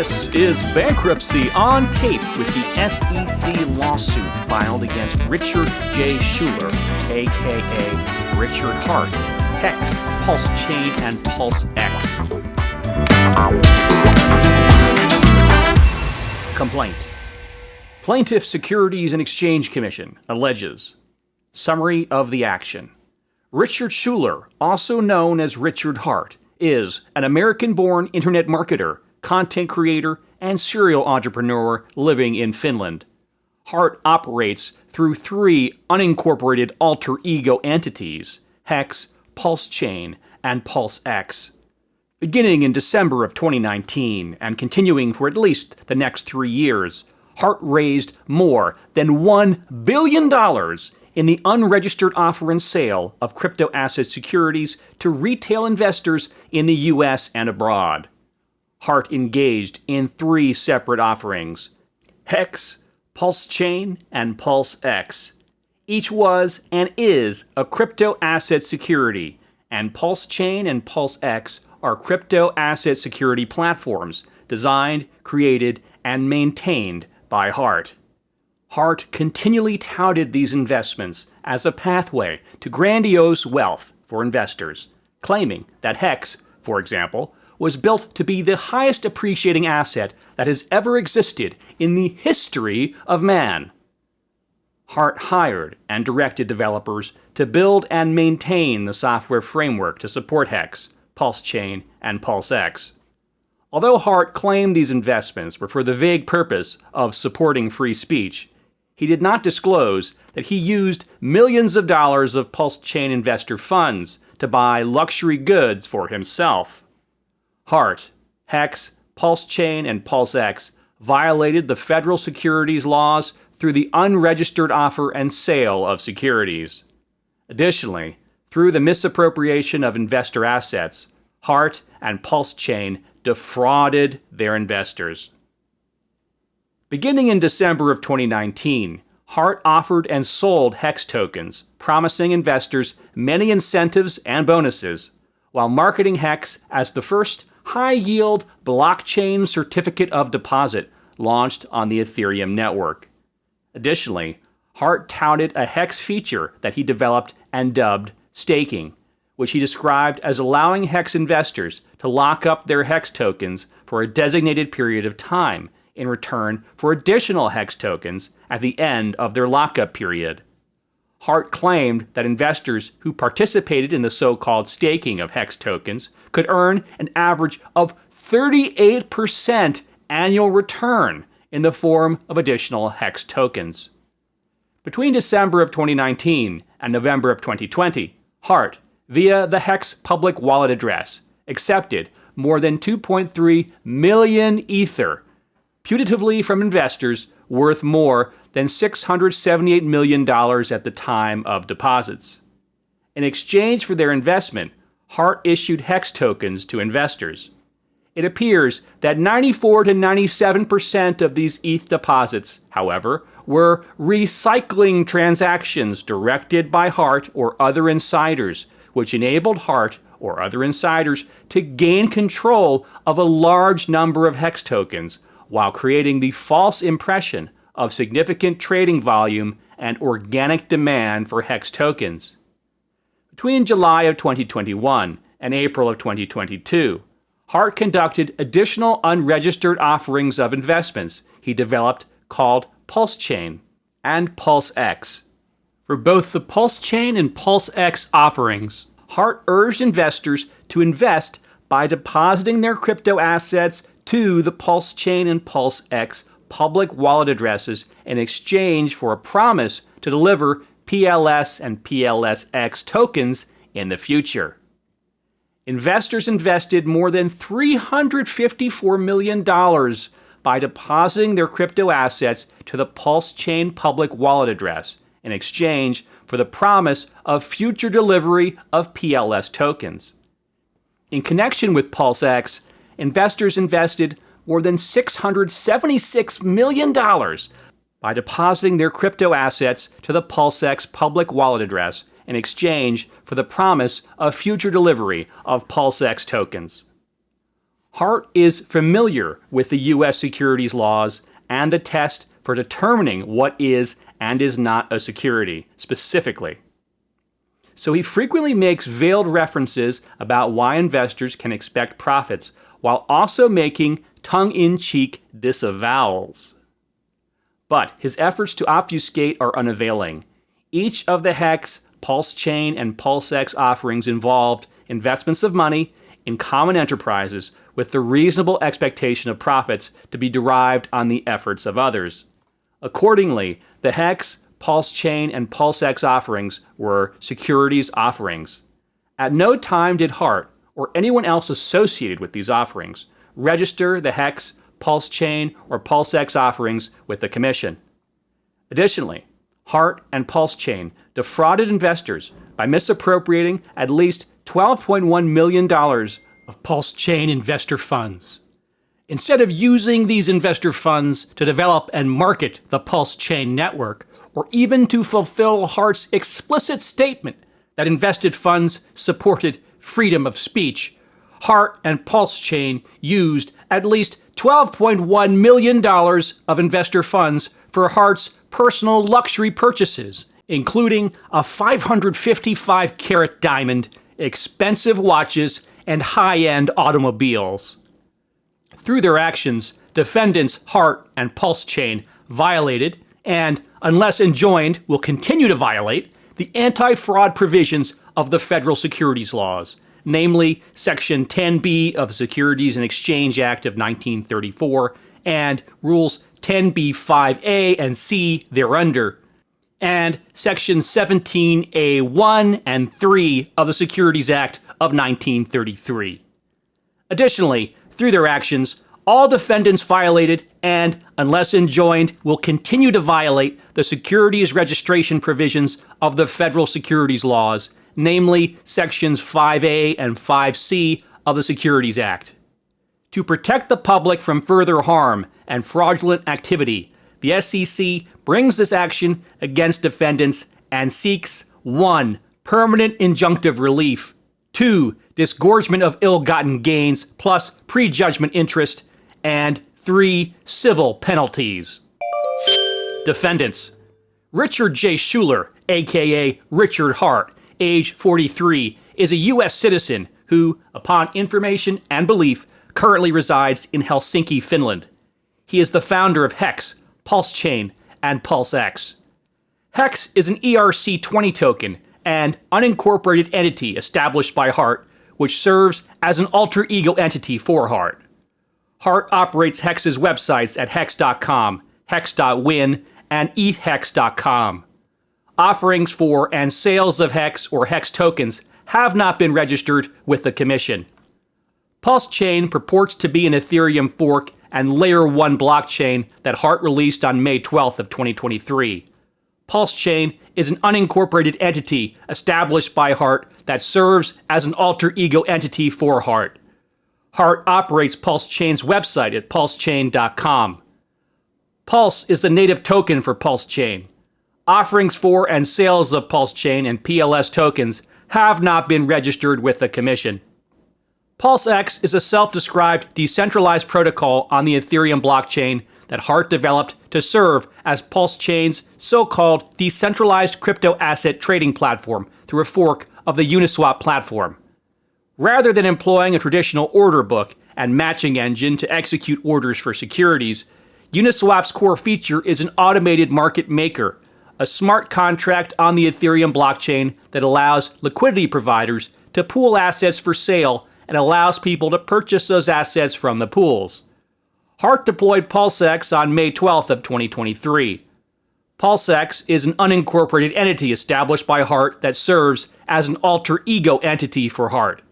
This is Bankruptcy on Tape with the SEC lawsuit filed against Richard J. Schuler, a.k.a. Richard Hart, Hex, PulseChain, and PulseX. Complaint. Plaintiff Securities and Exchange Commission alleges. Summary of the action. Richard Schuler, also known as Richard Hart, is an American-born internet marketer, content creator, and serial entrepreneur living in Finland. Hart operates through three unincorporated alter ego entities, Hex, PulseChain, and PulseX. Beginning in December of 2019 and continuing for at least the next 3 years, Hart raised more than $1 billion in the unregistered offer and sale of crypto asset securities to retail investors in the U.S. and abroad. Hart engaged in 3 separate offerings: Hex, PulseChain, and PulseX. Each was and is a crypto asset security, and PulseChain and PulseX are crypto asset security platforms designed, created, and maintained by Hart. Hart continually touted these investments as a pathway to grandiose wealth for investors, claiming that Hex, for example, was built to be the highest appreciating asset that has ever existed in the history of man. Hart hired and directed developers to build and maintain the software framework to support Hex, PulseChain, and PulseX. Although Hart claimed these investments were for the vague purpose of supporting free speech, he did not disclose that he used millions of dollars of PulseChain investor funds to buy luxury goods for himself. Hart, Hex, PulseChain, and PulseX violated the federal securities laws through the unregistered offer and sale of securities. Additionally, through the misappropriation of investor assets, Hart and PulseChain defrauded their investors. Beginning in December of 2019, Hart offered and sold Hex tokens, promising investors many incentives and bonuses, while marketing Hex as the first high-yield blockchain certificate of deposit launched on the Ethereum network. Additionally, Hart touted a Hex feature that he developed and dubbed staking, which he described as allowing Hex investors to lock up their Hex tokens for a designated period of time in return for additional Hex tokens at the end of their lockup period. Hart claimed that investors who participated in the so-called staking of Hex tokens could earn an average of 38% annual return in the form of additional Hex tokens. Between December of 2019 and November of 2020, Hart, via the Hex public wallet address, accepted more than 2.3 million Ether, putatively from investors worth more than $678 million at the time of deposits. In exchange for their investment, Hart issued Hex tokens to investors. It appears that 94 to 97% of these ETH deposits, however, were recycling transactions directed by Hart or other insiders, which enabled Hart or other insiders to gain control of a large number of Hex tokens while creating the false impression of significant trading volume and organic demand for Hex tokens. Between July of 2021 and April of 2022, Hart conducted additional unregistered offerings of investments he developed called PulseChain and PulseX. For both the PulseChain and PulseX offerings, Hart urged investors to invest by depositing their crypto assets to the PulseChain and PulseX public wallet addresses in exchange for a promise to deliver PLS and PLSX tokens in the future. Investors invested more than $354 million by depositing their crypto assets to the PulseChain public wallet address in exchange for the promise of future delivery of PLS tokens. In connection with PulseX, investors invested more than $676 million by depositing their crypto assets to the PulseX public wallet address in exchange for the promise of future delivery of PulseX tokens. Hart is familiar with the U.S. securities laws and the test for determining what is and is not a security, specifically. So he frequently makes veiled references about why investors can expect profits, while also making tongue-in-cheek disavowals. But his efforts to obfuscate are unavailing. Each of the Hex, PulseChain, and PulseX offerings involved investments of money in common enterprises with the reasonable expectation of profits to be derived on the efforts of others. Accordingly, the Hex, PulseChain, and PulseX offerings were securities offerings. At no time did Hart, or anyone else associated with these offerings, register the Hex, PulseChain, or PulseX offerings with the Commission. Additionally, Hart and PulseChain defrauded investors by misappropriating at least $12.1 million of PulseChain investor funds. Instead of using these investor funds to develop and market the PulseChain network, or even to fulfill Hart's explicit statement that invested funds supported freedom of speech, Hart and PulseChain used at least $12.1 million of investor funds for Hart's personal luxury purchases, including a 555-carat diamond, expensive watches, and high-end automobiles. Through their actions, defendants Hart and PulseChain violated, and unless enjoined, will continue to violate, the anti-fraud provisions of the federal securities laws, namely Section 10B of the Securities and Exchange Act of 1934 and Rules 10b-5a and c thereunder, and Section 17a1 and 3 of the Securities Act of 1933. Additionally, through their actions, all defendants violated and, unless enjoined, will continue to violate the securities registration provisions of the federal securities laws, namely Sections 5A and 5C of the Securities Act. To protect the public from further harm and fraudulent activity, the SEC brings this action against defendants and seeks 1. Permanent injunctive relief, 2. Disgorgement of ill-gotten gains plus prejudgment interest, and 3. Civil penalties. Defendants: Richard J. Schuler, aka Richard Hart, age 43, is a U.S. citizen who, upon information and belief, currently resides in Helsinki, Finland. He is the founder of Hex, PulseChain, and PulseX. Hex is an ERC-20 token and unincorporated entity established by Hart, which serves as an alter ego entity for Hart. Hart operates Hex's websites at hex.com, hex.win, and ethhex.com. Offerings for and sales of Hex or Hex tokens have not been registered with the Commission. PulseChain purports to be an Ethereum fork and Layer 1 blockchain that Hart released on May 12th of 2023. PulseChain is an unincorporated entity established by Hart that serves as an alter ego entity for Hart. Hart operates PulseChain's website at pulsechain.com. Pulse is the native token for PulseChain. Offerings for and sales of PulseChain and PLS tokens have not been registered with the Commission. PulseX is a self-described decentralized protocol on the Ethereum blockchain that Hart developed to serve as PulseChain's so-called decentralized crypto asset trading platform through a fork of the Uniswap platform. Rather than employing a traditional order book and matching engine to execute orders for securities, Uniswap's core feature is an automated market maker, a smart contract on the Ethereum blockchain that allows liquidity providers to pool assets for sale and allows people to purchase those assets from the pools. Hart deployed PulseX on May 12th of 2023. PulseX is an unincorporated entity established by Hart that serves as an alter ego entity for Hart.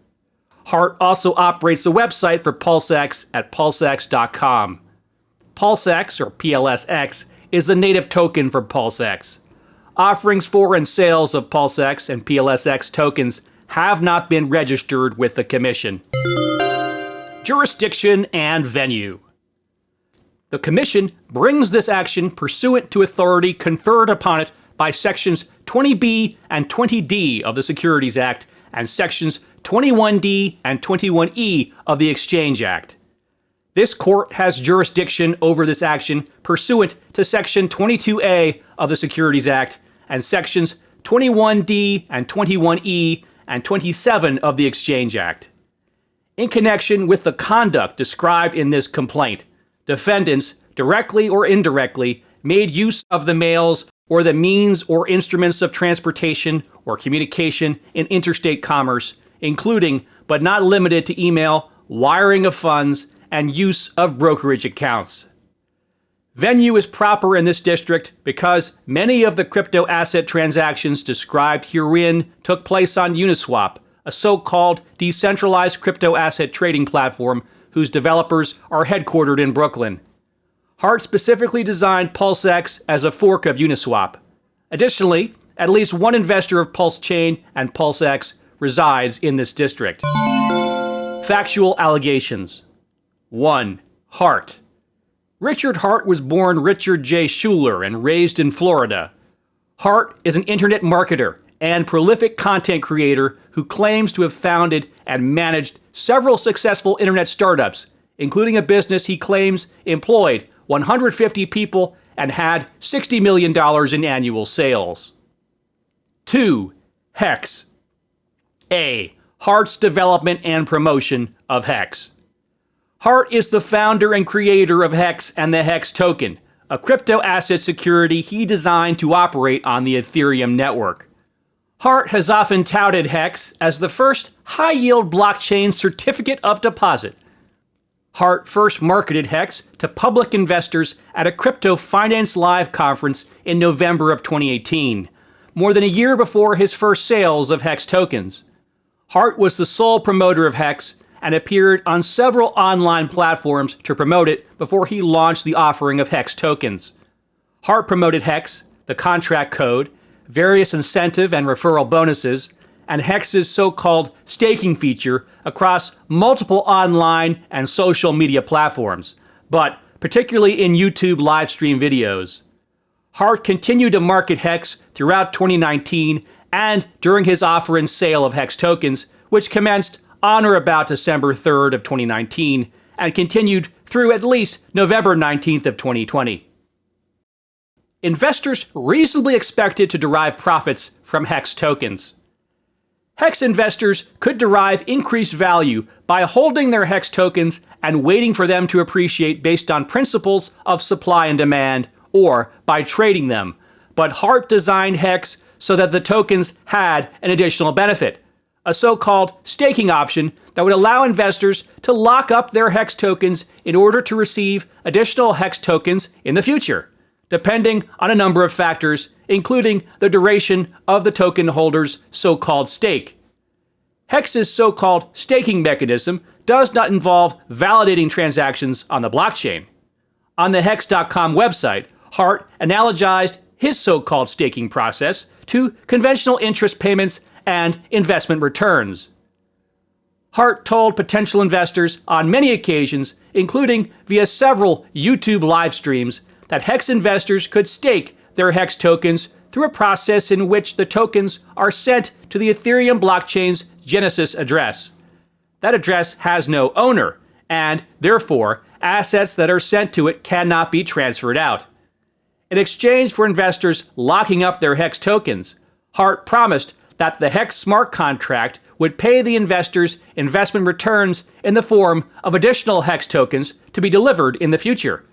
Hart also operates a website for PulseX at pulsex.com. PulseX, or PLSX, is the native token for PulseX. Offerings for and sales of PulseX and PLSX tokens have not been registered with the Commission. Jurisdiction and venue. The Commission brings this action pursuant to authority conferred upon it by Sections 20B and 20D of the Securities Act and Sections 21D and 21E of the Exchange Act. This court has jurisdiction over this action pursuant to Section 22A of the Securities Act and Sections 21D and 21E and 27 of the Exchange Act. In connection with the conduct described in this complaint, defendants, directly or indirectly, made use of the mails or the means or instruments of transportation or communication in interstate commerce, including, but not limited to email, wiring of funds, and use of brokerage accounts. Venue is proper in this district because many of the crypto asset transactions described herein took place on Uniswap, a so-called decentralized crypto asset trading platform whose developers are headquartered in Brooklyn. Hart specifically designed PulseX as a fork of Uniswap. Additionally, at least one investor of PulseChain and PulseX resides in this district. Factual allegations. 1. Hart. Richard Hart was born Richard J. Schuler and raised in Florida. Hart is an internet marketer and prolific content creator who claims to have founded and managed several successful internet startups, including a business he claims employed 150 people and had $60 million in annual sales. 2. Hex. A. Hart's development and promotion of Hex. Hart is the founder and creator of Hex and the Hex token, a crypto asset security he designed to operate on the Ethereum network. Hart has often touted Hex as the first high-yield blockchain certificate of deposit. Hart first marketed Hex to public investors at a Crypto Finance Live conference in November of 2018, more than a year before his first sales of Hex tokens. Hart was the sole promoter of Hex and appeared on several online platforms to promote it before he launched the offering of Hex tokens. Hart promoted Hex, the contract code, various incentive and referral bonuses, and Hex's so-called staking feature across multiple online and social media platforms, but particularly in YouTube live stream videos. Hart continued to market Hex throughout 2019 and during his offer and sale of Hex tokens, which commenced on or about December 3rd of 2019 and continued through at least November 19th of 2020. Investors reasonably expected to derive profits from Hex tokens. Hex investors could derive increased value by holding their Hex tokens and waiting for them to appreciate based on principles of supply and demand, or by trading them. But Hart designed Hex so that the tokens had an additional benefit, a so-called staking option that would allow investors to lock up their Hex tokens in order to receive additional Hex tokens in the future, depending on a number of factors, including the duration of the token holder's so-called stake. Hex's so-called staking mechanism does not involve validating transactions on the blockchain. On the Hex.com website, Hart analogized his so-called staking process to conventional interest payments and investment returns. Hart told potential investors on many occasions, including via several YouTube live streams, that Hex investors could stake their Hex tokens through a process in which the tokens are sent to the Ethereum blockchain's Genesis address. That address has no owner, and therefore, assets that are sent to it cannot be transferred out. In exchange for investors locking up their Hex tokens, Hart promised that the Hex smart contract would pay the investors investment returns in the form of additional Hex tokens to be delivered in the future.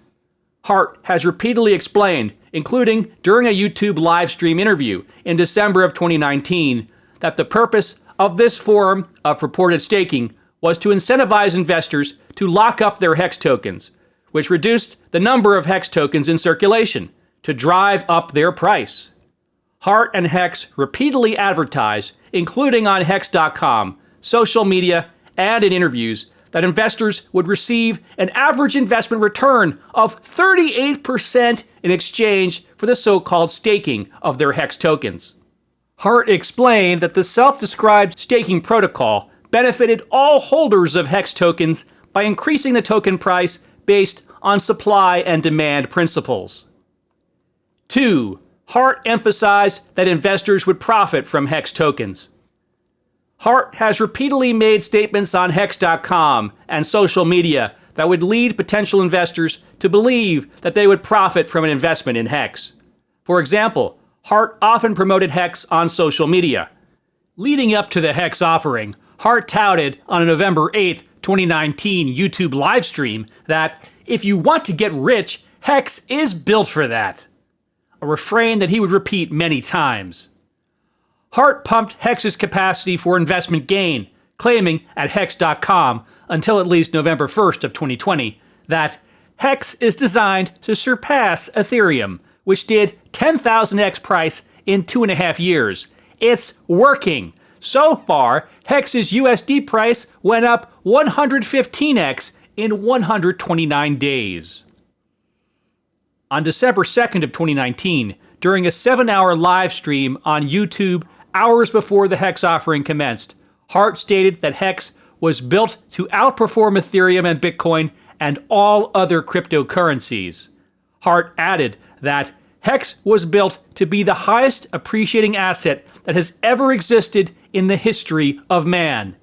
Hart has repeatedly explained, including during a YouTube live stream interview in December of 2019, that the purpose of this form of purported staking was to incentivize investors to lock up their Hex tokens, which reduced the number of Hex tokens in circulation to drive up their price. Hart and Hex repeatedly advertised, including on Hex.com, social media, and in interviews, that investors would receive an average investment return of 38% in exchange for the so-called staking of their Hex tokens. Hart explained that the self-described staking protocol benefited all holders of Hex tokens by increasing the token price based on supply and demand principles. 2. Hart emphasized that investors would profit from Hex tokens. Hart has repeatedly made statements on Hex.com and social media that would lead potential investors to believe that they would profit from an investment in Hex. For example, Hart often promoted Hex on social media. Leading up to the Hex offering, Hart touted on a November 8, 2019 YouTube livestream that if you want to get rich, Hex is built for that. A refrain that he would repeat many times. Hart pumped Hex's capacity for investment gain, claiming at Hex.com until at least November 1st of 2020 that Hex is designed to surpass Ethereum, which did 10,000x price in 2.5 years. It's working. So far, Hex's USD price went up 115x in 129 days. On December 2nd of 2019, during a 7-hour live stream on YouTube hours before the Hex offering commenced, Hart stated that Hex was built to outperform Ethereum and Bitcoin and all other cryptocurrencies. Hart added that Hex was built to be the highest appreciating asset that has ever existed in the history of man.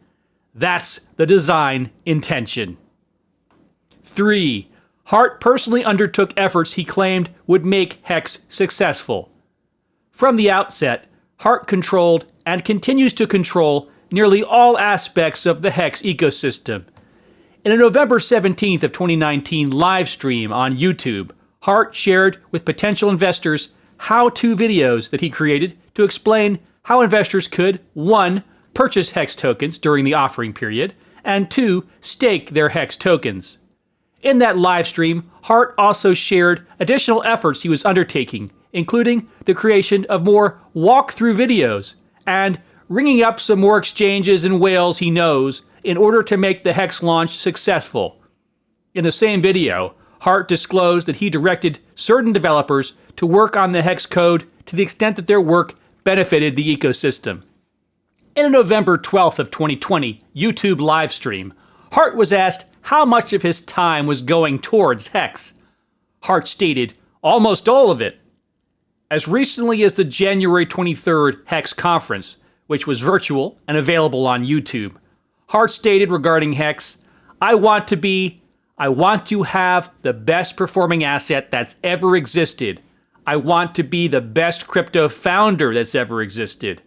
That's the design intention. 3. Hart personally undertook efforts he claimed would make Hex successful. From the outset, Hart controlled and continues to control nearly all aspects of the Hex ecosystem. In a November 17th of 2019 live stream on YouTube, Hart shared with potential investors how-to videos that he created to explain how investors could 1. Purchase Hex tokens during the offering period, and 2. Stake their Hex tokens. In that live stream, Hart also shared additional efforts he was undertaking, including the creation of more walkthrough videos and ringing up some more exchanges and whales he knows in order to make the Hex launch successful. In the same video, Hart disclosed that he directed certain developers to work on the Hex code to the extent that their work benefited the ecosystem. In a November 12th of 2020 YouTube live stream, Hart was asked how much of his time was going towards Hex. Hart stated, almost all of it. As recently as the January 23rd Hex conference, which was virtual and available on YouTube, Hart stated regarding Hex, I want to have the best performing asset that's ever existed. I want to be the best crypto founder that's ever existed.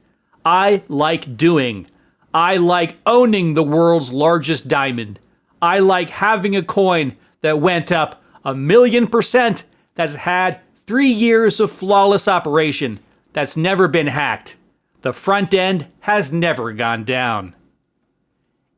I like doing. I like owning the world's largest diamond. I like having a coin that went up 1,000,000%, that's had 3 years of flawless operation, that's never been hacked. The front end has never gone down.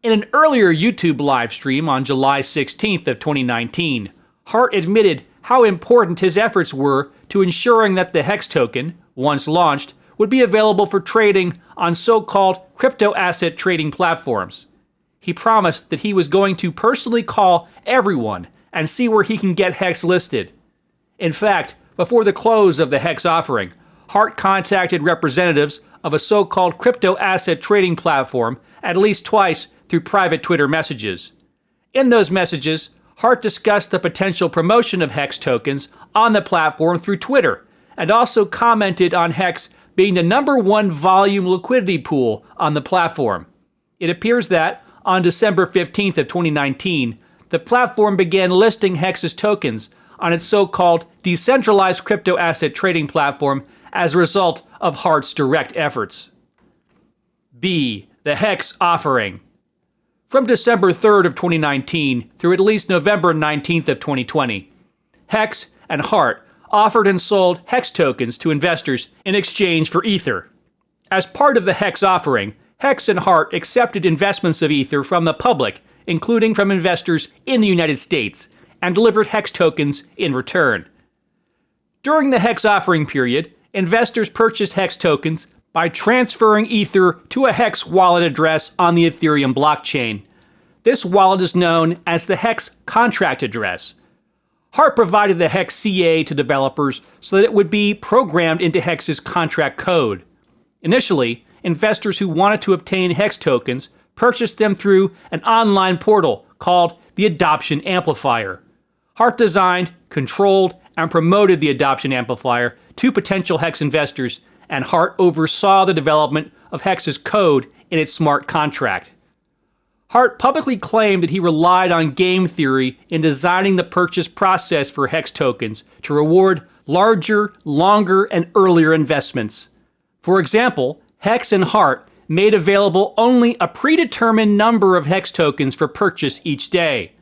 In an earlier YouTube live stream on July 16th of 2019, Hart admitted how important his efforts were to ensuring that the Hex token, once launched, would be available for trading on so-called crypto asset trading platforms. He promised that he was going to personally call everyone and see where he can get Hex listed. In fact, before the close of the Hex offering, Hart contacted representatives of a so-called crypto asset trading platform at least twice through private Twitter messages. In those messages, Hart discussed the potential promotion of Hex tokens on the platform through Twitter, and also commented on Hex being the #1 volume liquidity pool on the platform. It appears that, on December 15th of 2019, the platform began listing Hex's tokens on its so-called decentralized crypto asset trading platform as a result of Hart's direct efforts. B. The Hex offering. From December 3rd of 2019 through at least November 19th of 2020, Hex and Hart offered and sold Hex tokens to investors in exchange for Ether. As part of the Hex offering, Hex and Hart accepted investments of Ether from the public, including from investors in the United States, and delivered Hex tokens in return. During the Hex offering period, investors purchased Hex tokens by transferring Ether to a Hex wallet address on the Ethereum blockchain. This wallet is known as the Hex contract address. Hart provided the Hex CA to developers so that it would be programmed into Hex's contract code. Initially, investors who wanted to obtain Hex tokens purchased them through an online portal called the Adoption Amplifier. Hart designed, controlled, and promoted the Adoption Amplifier to potential Hex investors, and Hart oversaw the development of Hex's code in its smart contract. Hart publicly claimed that he relied on game theory in designing the purchase process for HEX tokens to reward larger, longer, and earlier investments. For example, HEX and Hart made available only a predetermined number of HEX tokens for purchase each day.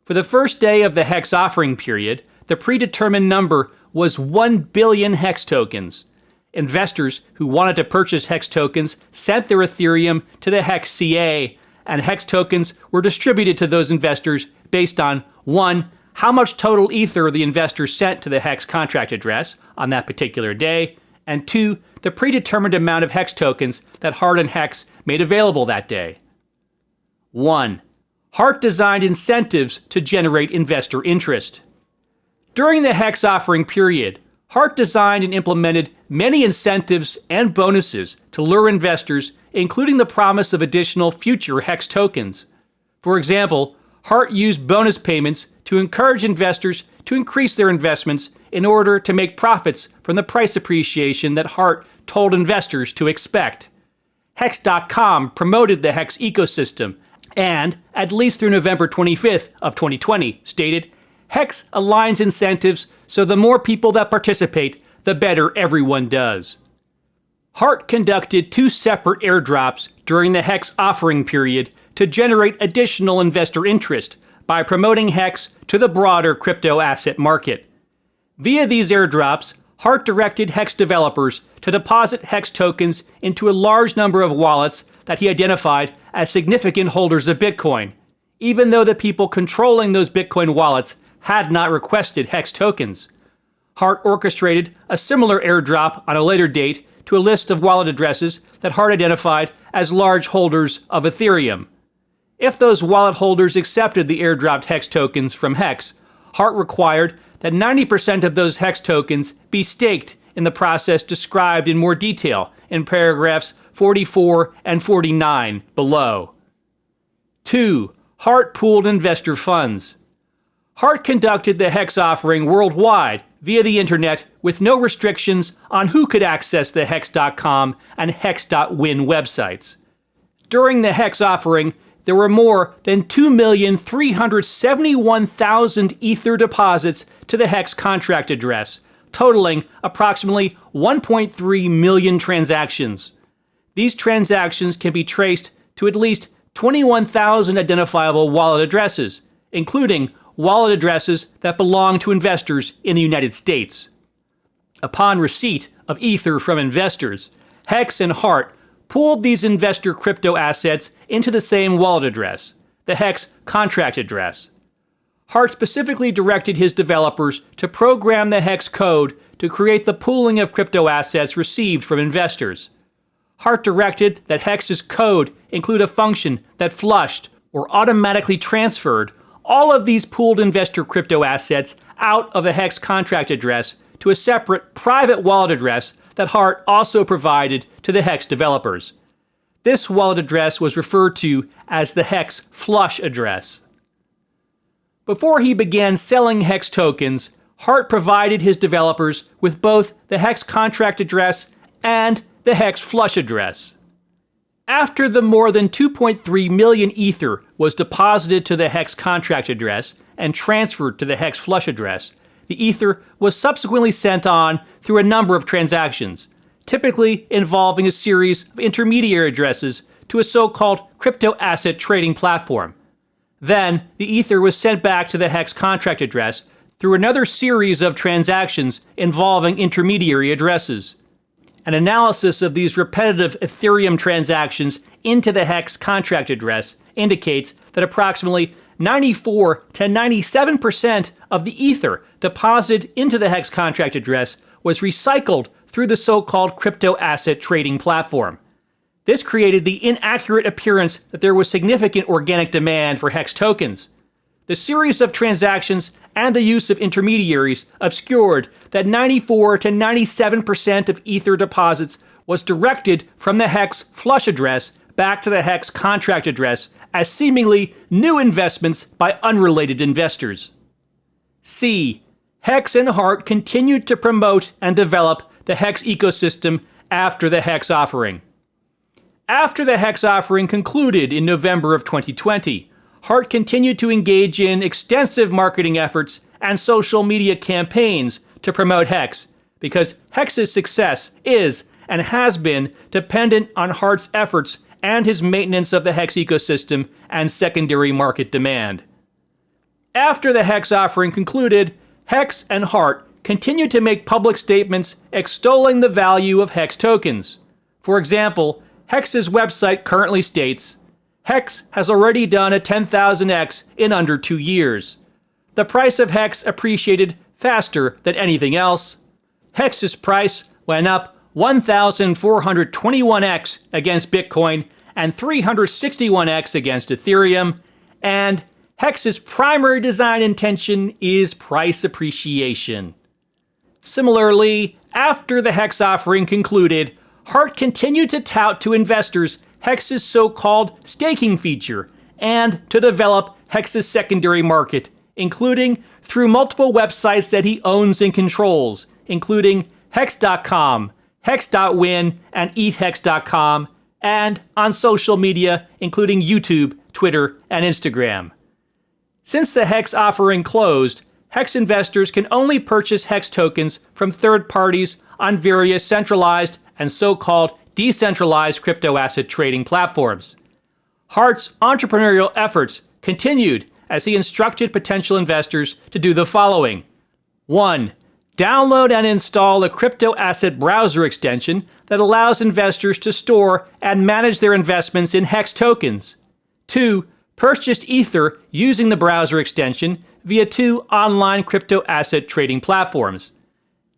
For the first day of the HEX offering period, the predetermined number was 1 billion HEX tokens. Investors who wanted to purchase HEX tokens sent their Ethereum to the HEX CA, and HEX tokens were distributed to those investors based on 1. How much total Ether the investor sent to the HEX contract address on that particular day, and 2. The predetermined amount of HEX tokens that Hart and HEX made available that day. 1. Hart designed incentives to generate investor interest. During the HEX offering period, Hart designed and implemented many incentives and bonuses to lure investors, including the promise of additional future HEX tokens. For example, Hart used bonus payments to encourage investors to increase their investments in order to make profits from the price appreciation that Hart told investors to expect. Hex.com promoted the HEX ecosystem and, at least through November 25th of 2020, stated, "HEX aligns incentives so the more people that participate, the better everyone does." Hart conducted 2 separate airdrops during the HEX offering period to generate additional investor interest by promoting HEX to the broader crypto asset market. Via these airdrops, Hart directed HEX developers to deposit HEX tokens into a large number of wallets that he identified as significant holders of Bitcoin, even though the people controlling those Bitcoin wallets had not requested HEX tokens. Hart orchestrated a similar airdrop on a later date to a list of wallet addresses that Hart identified as large holders of Ethereum. If those wallet holders accepted the airdropped HEX tokens from HEX, Hart required that 90% of those HEX tokens be staked in the process described in more detail in paragraphs 44 and 49 below. 2. Hart pooled investor funds. Hart conducted the HEX offering worldwide via the internet with no restrictions on who could access the Hex.com and Hex.win websites. During the HEX offering, there were more than 2,371,000 Ether deposits to the HEX contract address, totaling approximately 1.3 million transactions. These transactions can be traced to at least 21,000 identifiable wallet addresses, including wallet addresses that belong to investors in the United States. Upon receipt of Ether from investors, HEX and Hart pooled these investor crypto assets into the same wallet address, the HEX contract address. Hart specifically directed his developers to program the HEX code to create the pooling of crypto assets received from investors. Hart directed that HEX's code include a function that flushed or automatically transferred all of these pooled investor crypto assets out of a HEX contract address to a separate private wallet address that Hart also provided to the HEX developers. This wallet address was referred to as the HEX flush address. Before he began selling HEX tokens, Hart provided his developers with both the HEX contract address and the HEX flush address. After the more than 2.3 million Ether was deposited to the HEX contract address and transferred to the HEX flush address, the Ether was subsequently sent on through a number of transactions, typically involving a series of intermediary addresses to a so-called crypto asset trading platform. Then, the Ether was sent back to the HEX contract address through another series of transactions involving intermediary addresses. An analysis of these repetitive Ethereum transactions into the HEX contract address indicates that approximately 94 to 97% of the Ether deposited into the HEX contract address was recycled through the so-called crypto asset trading platform. This created the inaccurate appearance that there was significant organic demand for HEX tokens. The series of transactions and the use of intermediaries obscured that 94 to 97% of Ether deposits was directed from the HEX flush address back to the HEX contract address as seemingly new investments by unrelated investors. C. HEX and Hart continued to promote and develop the HEX ecosystem after the HEX offering. After the Hex offering concluded in November of 2020, Hart continued to engage in extensive marketing efforts and social media campaigns to promote Hex, because Hex's success is and has been dependent on Hart's efforts and his maintenance of the Hex ecosystem and secondary market demand. After the Hex offering concluded, Hex and Hart continued to make public statements extolling the value of Hex tokens. For example, Hex's website currently states, "Hex has already done a 10,000x in under 2 years. The price of Hex appreciated faster than anything else. Hex's price went up 1,421x against Bitcoin and 361x against Ethereum, and Hex's primary design intention is price appreciation." Similarly, after the Hex offering concluded, Hart continued to tout to investors Hex's so-called staking feature and to develop Hex's secondary market, including through multiple websites that he owns and controls, including Hex.com, Hex.win, and ETHHex.com, and on social media, including YouTube, Twitter, and Instagram. Since the Hex offering closed, Hex investors can only purchase Hex tokens from third parties on various centralized and so-called decentralized crypto asset trading platforms. Hart's entrepreneurial efforts continued as he instructed potential investors to do the following. 1. Download and install a crypto asset browser extension that allows investors to store and manage their investments in Hex tokens. 2. Purchase Ether using the browser extension via 2 online crypto asset trading platforms.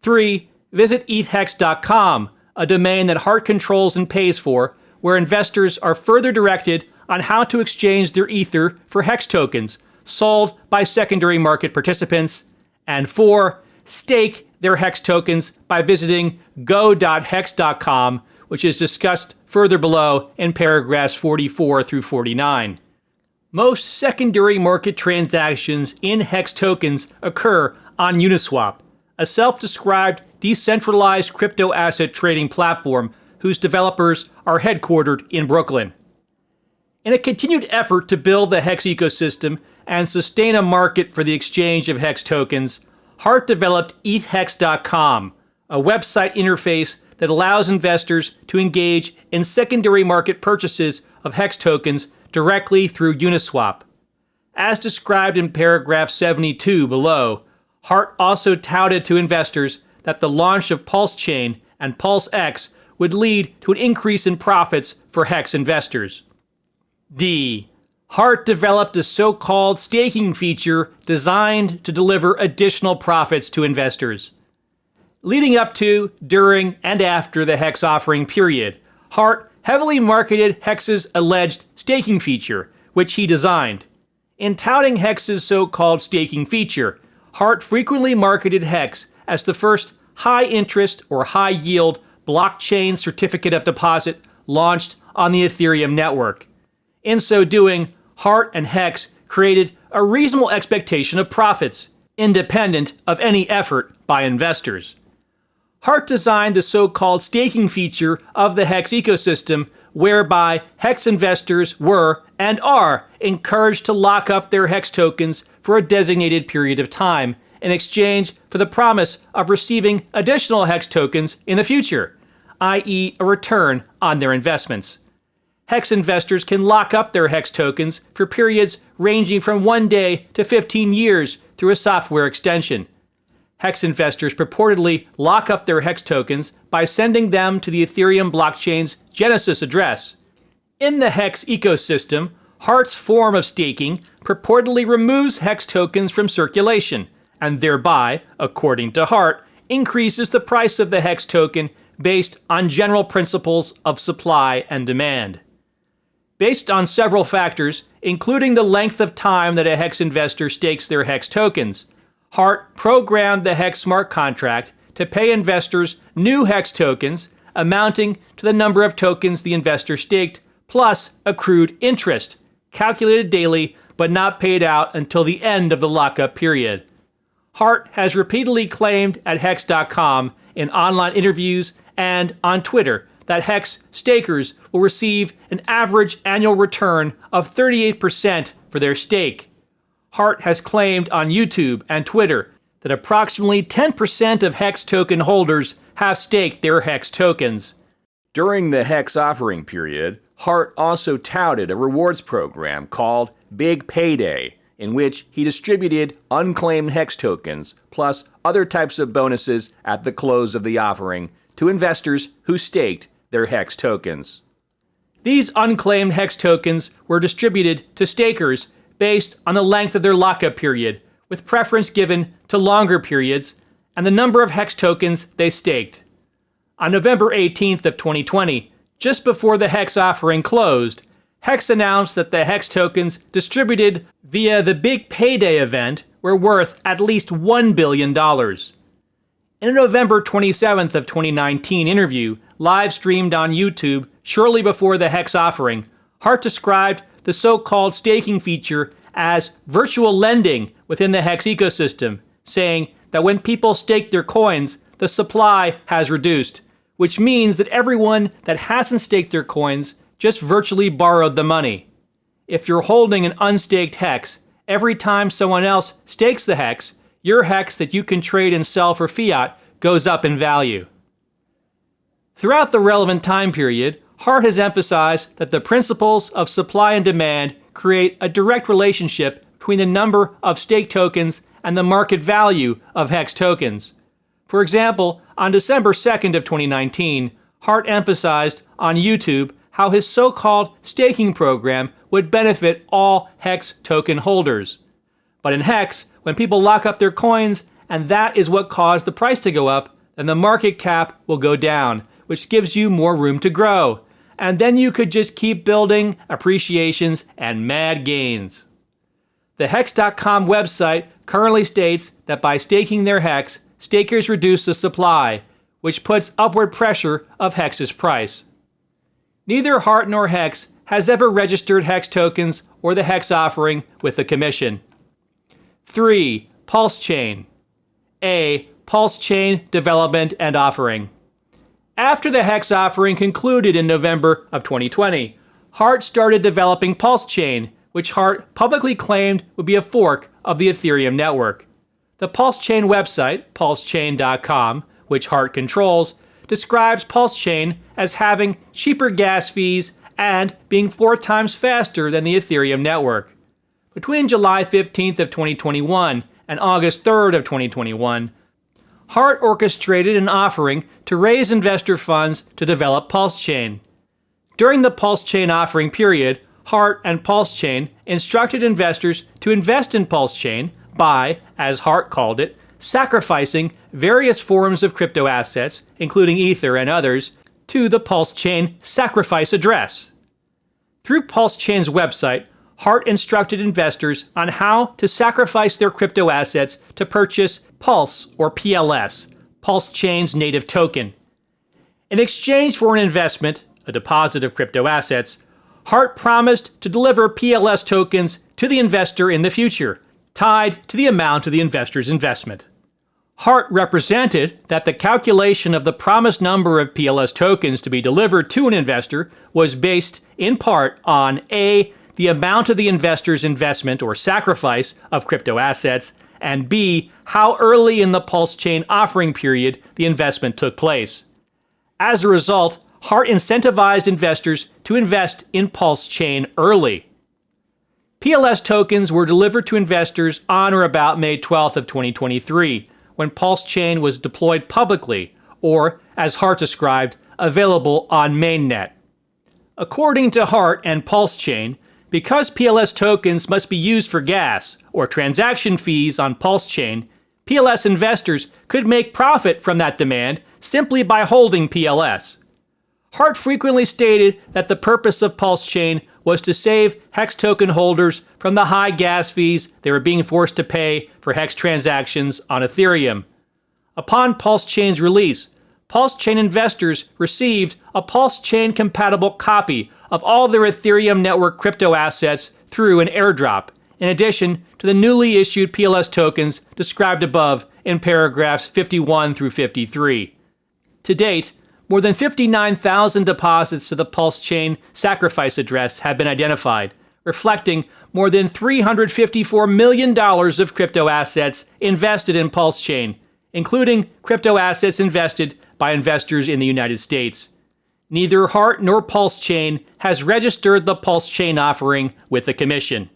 3. Visit ETHHex.com, a domain that Hart controls and pays for, where investors are further directed on how to exchange their Ether for Hex tokens sold by secondary market participants. And 4. Stake their Hex tokens by visiting go.hex.com, which is discussed further below in paragraphs 44 through 49. Most secondary market transactions in Hex tokens occur on Uniswap, a self-described decentralized crypto asset trading platform whose developers are headquartered in Brooklyn. In a continued effort to build the Hex ecosystem and sustain a market for the exchange of Hex tokens, Hart developed ETHHex.com, a website interface that allows investors to engage in secondary market purchases of Hex tokens directly through Uniswap. As described in paragraph 72 below, Hart also touted to investors that the launch of PulseChain and PulseX would lead to an increase in profits for Hex investors. D. Hart developed a so-called staking feature designed to deliver additional profits to investors. Leading up to, during, and after the Hex offering period, Hart heavily marketed Hex's alleged staking feature, which he designed. In touting Hex's so-called staking feature, Hart frequently marketed Hex as the first high-interest or high-yield blockchain certificate of deposit launched on the Ethereum network. In so doing, Hart and Hex created a reasonable expectation of profits, independent of any effort by investors. Hart designed the so-called staking feature of the Hex ecosystem, whereby Hex investors were and are encouraged to lock up their Hex tokens for a designated period of time in exchange for the promise of receiving additional Hex tokens in the future, i.e. a return on their investments. Hex investors can lock up their Hex tokens for periods ranging from 1 day to 15 years through a software extension. Hex investors purportedly lock up their Hex tokens by sending them to the Ethereum blockchain's Genesis address. In the Hex ecosystem, Hart's form of staking purportedly removes Hex tokens from circulation, and thereby, according to Hart, increases the price of the Hex token based on general principles of supply and demand. Based on several factors, including the length of time that a Hex investor stakes their Hex tokens, Hart programmed the Hex smart contract to pay investors new Hex tokens amounting to the number of tokens the investor staked, plus accrued interest, calculated daily but not paid out until the end of the lockup period. Hart has repeatedly claimed at Hex.com, in online interviews, and on Twitter that Hex stakers will receive an average annual return of 38% for their stake. Hart has claimed on YouTube and Twitter that approximately 10% of Hex token holders have staked their Hex tokens. During the Hex offering period, Hart also touted a rewards program called Big Payday, in which he distributed unclaimed Hex tokens plus other types of bonuses at the close of the offering to investors who staked their Hex tokens. These unclaimed Hex tokens were distributed to stakers based on the length of their lockup period, with preference given to longer periods and the number of Hex tokens they staked. On November 18th of 2020, just before the Hex offering closed, Hex announced that the Hex tokens distributed via the Big Payday event were worth at least $1 billion. In a November 27th of 2019 interview live streamed on YouTube shortly before the Hex offering, Hart described the so-called staking feature as virtual lending within the Hex ecosystem, saying that when people stake their coins, the supply has reduced, which means that everyone that hasn't staked their coins just virtually borrowed the money. If you're holding an unstaked Hex, every time someone else stakes the Hex, your Hex that you can trade and sell for fiat goes up in value. Throughout the relevant time period, Hart has emphasized that the principles of supply and demand create a direct relationship between the number of stake tokens and the market value of Hex tokens. For example, on December 2nd of 2019, Hart emphasized on YouTube how his so-called staking program would benefit all Hex token holders. But in Hex, when people lock up their coins, and that is what caused the price to go up, then the market cap will go down, which gives you more room to grow. And then you could just keep building appreciations and mad gains. The Hex.com website currently states that by staking their Hex, stakers reduce the supply, which puts upward pressure of Hex's price. Neither Hart nor Hex has ever registered Hex tokens or the Hex offering with the Commission. 3. PulseChain. A. PulseChain development and offering. After the Hex offering concluded in November of 2020, Hart started developing PulseChain, which Hart publicly claimed would be a fork of the Ethereum network. The PulseChain website, pulsechain.com, which Hart controls, describes PulseChain as having cheaper gas fees and being 4 times faster than the Ethereum network. Between July 15th of 2021 and August 3rd of 2021, Hart orchestrated an offering to raise investor funds to develop PulseChain. During the PulseChain offering period, Hart and PulseChain instructed investors to invest in PulseChain by, as Hart called it, sacrificing various forms of crypto assets, including Ether and others, to the PulseChain sacrifice address. Through PulseChain's website, Hart instructed investors on how to sacrifice their crypto assets to purchase Pulse, or PLS, PulseChain's native token. In exchange for an investment, a deposit of crypto assets, Hart promised to deliver PLS tokens to the investor in the future, tied to the amount of the investor's investment. Hart represented that the calculation of the promised number of PLS tokens to be delivered to an investor was based in part on A. the amount of the investor's investment or sacrifice of crypto assets, and B. how early in the PulseChain offering period the investment took place. As a result, Hart incentivized investors to invest in PulseChain early. PLS tokens were delivered to investors on or about May 12th of 2023, when PulseChain was deployed publicly, or, as Hart described, available on mainnet. According to Hart and PulseChain, because PLS tokens must be used for gas or transaction fees on PulseChain, PLS investors could make profit from that demand simply by holding PLS. Hart frequently stated that the purpose of PulseChain was to save Hex token holders from the high gas fees they were being forced to pay for Hex transactions on Ethereum. Upon PulseChain's release, PulseChain investors received a PulseChain-compatible copy of all their Ethereum network crypto assets through an airdrop, in addition to the newly issued PLS tokens described above in paragraphs 51 through 53. To date, more than 59,000 deposits to the PulseChain sacrifice address have been identified, reflecting more than $354 million of crypto assets invested in PulseChain, including crypto assets invested by investors in the United States. Neither Hart nor PulseChain has registered the PulseChain offering with the Commission.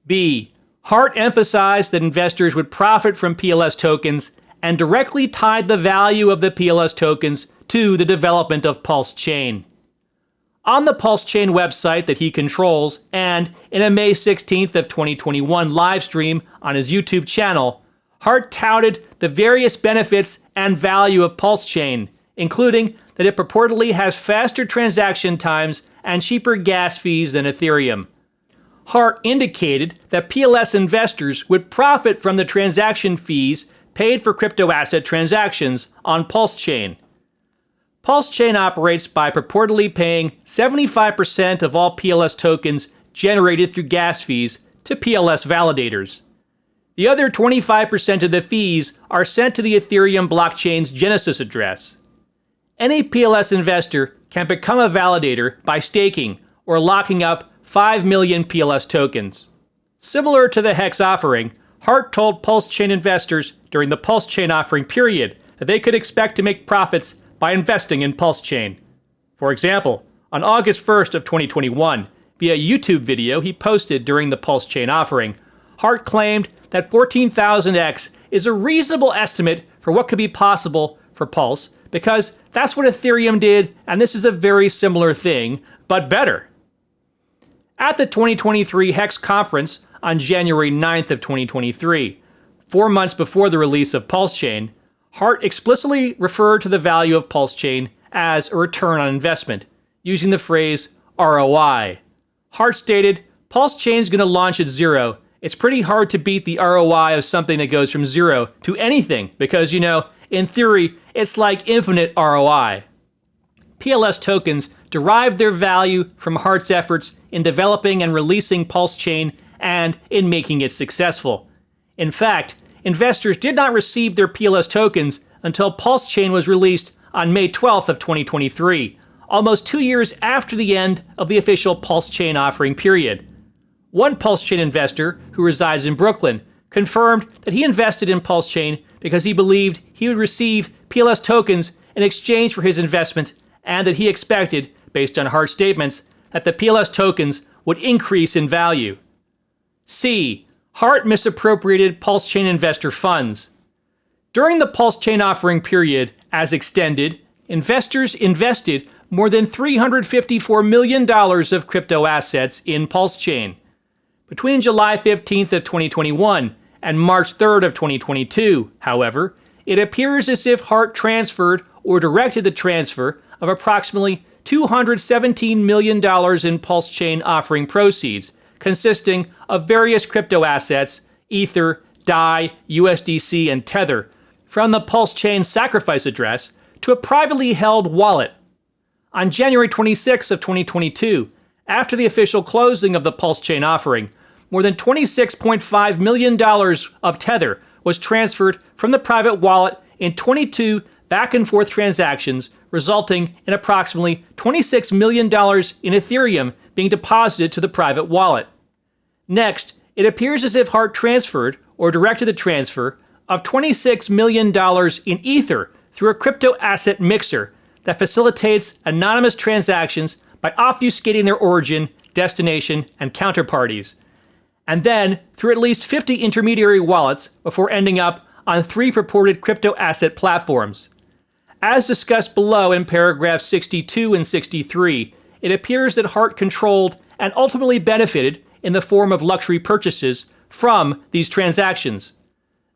B. Hart emphasized that investors would profit from PLS tokens and directly tied the value of the PLS tokens to the development of PulseChain. On the PulseChain website that he controls, and in a May 16th of 2021 live stream on his YouTube channel, Hart touted the various benefits and value of PulseChain, including that it purportedly has faster transaction times and cheaper gas fees than Ethereum. Hart indicated that PLS investors would profit from the transaction fees paid for crypto asset transactions on PulseChain. PulseChain operates by purportedly paying 75% of all PLS tokens generated through gas fees to PLS validators. The other 25% of the fees are sent to the Ethereum blockchain's Genesis address. Any PLS investor can become a validator by staking or locking up 5 million PLS tokens. Similar to the Hex offering, Hart told PulseChain investors during the PulseChain offering period that they could expect to make profits by investing in PulseChain. For example, on August 1st of 2021, via YouTube video he posted during the PulseChain offering, Hart claimed that 14,000x is a reasonable estimate for what could be possible for Pulse because that's what Ethereum did, and this is a very similar thing, but better. At the 2023 Hex conference on January 9th of 2023, 4 months before the release of PulseChain, Hart explicitly referred to the value of PulseChain as a return on investment, using the phrase ROI. Hart stated, PulseChain's going to launch at zero. It's pretty hard to beat the ROI of something that goes from zero to anything because, in theory, it's like infinite ROI. PLS tokens derive their value from Hart's efforts in developing and releasing PulseChain and in making it successful. In fact, investors did not receive their PLS tokens until PulseChain was released on May 12th of 2023, almost 2 years after the end of the official PulseChain offering period. One PulseChain investor, who resides in Brooklyn, confirmed that he invested in PulseChain because he believed he would receive PLS tokens in exchange for his investment and that he expected, based on Hart's statements, that the PLS tokens would increase in value. C. Hart misappropriated PulseChain investor funds. During the PulseChain offering period, as extended, investors invested more than $354 million of crypto assets in PulseChain. Between July 15th of 2021 and March 3rd of 2022, however, it appears as if Hart transferred or directed the transfer of approximately $217 million in PulseChain offering proceeds, consisting of various crypto assets, Ether, DAI, USDC, and Tether, from the PulseChain sacrifice address to a privately held wallet. On January 26 of 2022, after the official closing of the PulseChain offering, more than $26.5 million of Tether was transferred from the private wallet in 22 back-and-forth transactions, resulting in approximately $26 million in Ethereum being deposited to the private wallet. Next, it appears as if Hart transferred or directed the transfer of $26 million in Ether through a crypto asset mixer that facilitates anonymous transactions by obfuscating their origin, destination, and counterparties, and then through at least 50 intermediary wallets before ending up on 3 purported crypto asset platforms. As discussed below in paragraphs 62 and 63, it appears that Hart controlled and ultimately benefited in the form of luxury purchases from these transactions.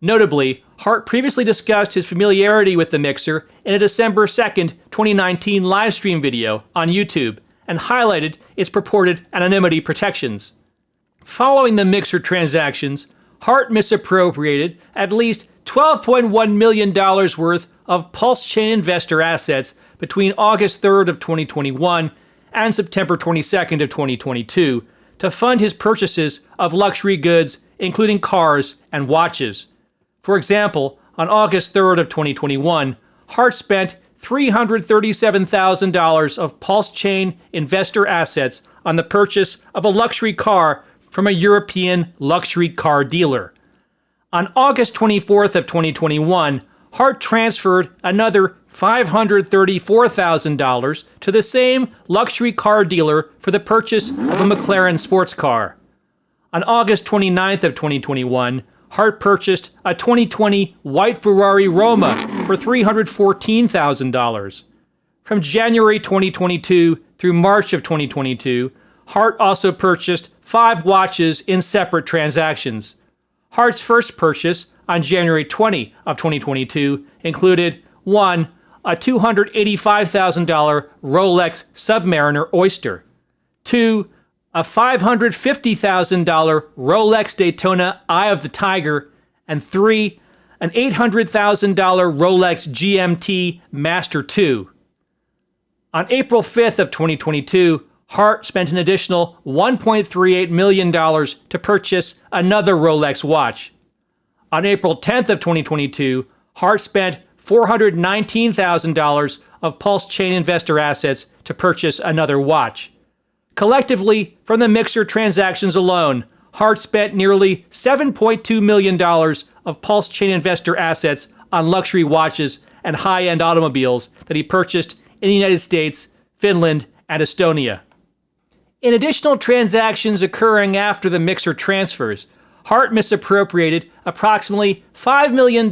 Notably, Hart previously discussed his familiarity with the mixer in a December 2nd, 2019 livestream video on YouTube and highlighted its purported anonymity protections. Following the mixer transactions, Hart misappropriated at least $12.1 million worth of PulseChain investor assets between August 3rd of 2021 and September 22nd of 2022 to fund his purchases of luxury goods, including cars and watches. For example, on August 3rd of 2021, Hart spent $337,000 of PulseChain investor assets on the purchase of a luxury car from a European luxury car dealer. On August 24th of 2021, Hart transferred another $534,000 to the same luxury car dealer for the purchase of a McLaren sports car. On August 29th of 2021, Hart purchased a 2020 white Ferrari Roma for $314,000. From January 2022 through March of 2022, Hart also purchased 5 watches in separate transactions. Hart's first purchase on January 20 of 2022 included 1. A $285,000 Rolex Submariner Oyster, 2. A $550,000 Rolex Daytona Eye of the Tiger, and 3. An $800,000 Rolex GMT Master 2. On April 5th of 2022, Hart spent an additional $1.38 million to purchase another Rolex watch. On April 10th of 2022, Hart spent $419,000 of PulseChain investor assets to purchase another watch. Collectively, from the Mixer transactions alone, Hart spent nearly $7.2 million of PulseChain investor assets on luxury watches and high-end automobiles that he purchased in the United States, Finland, and Estonia. In additional transactions occurring after the Mixer transfers, Hart misappropriated approximately $5 million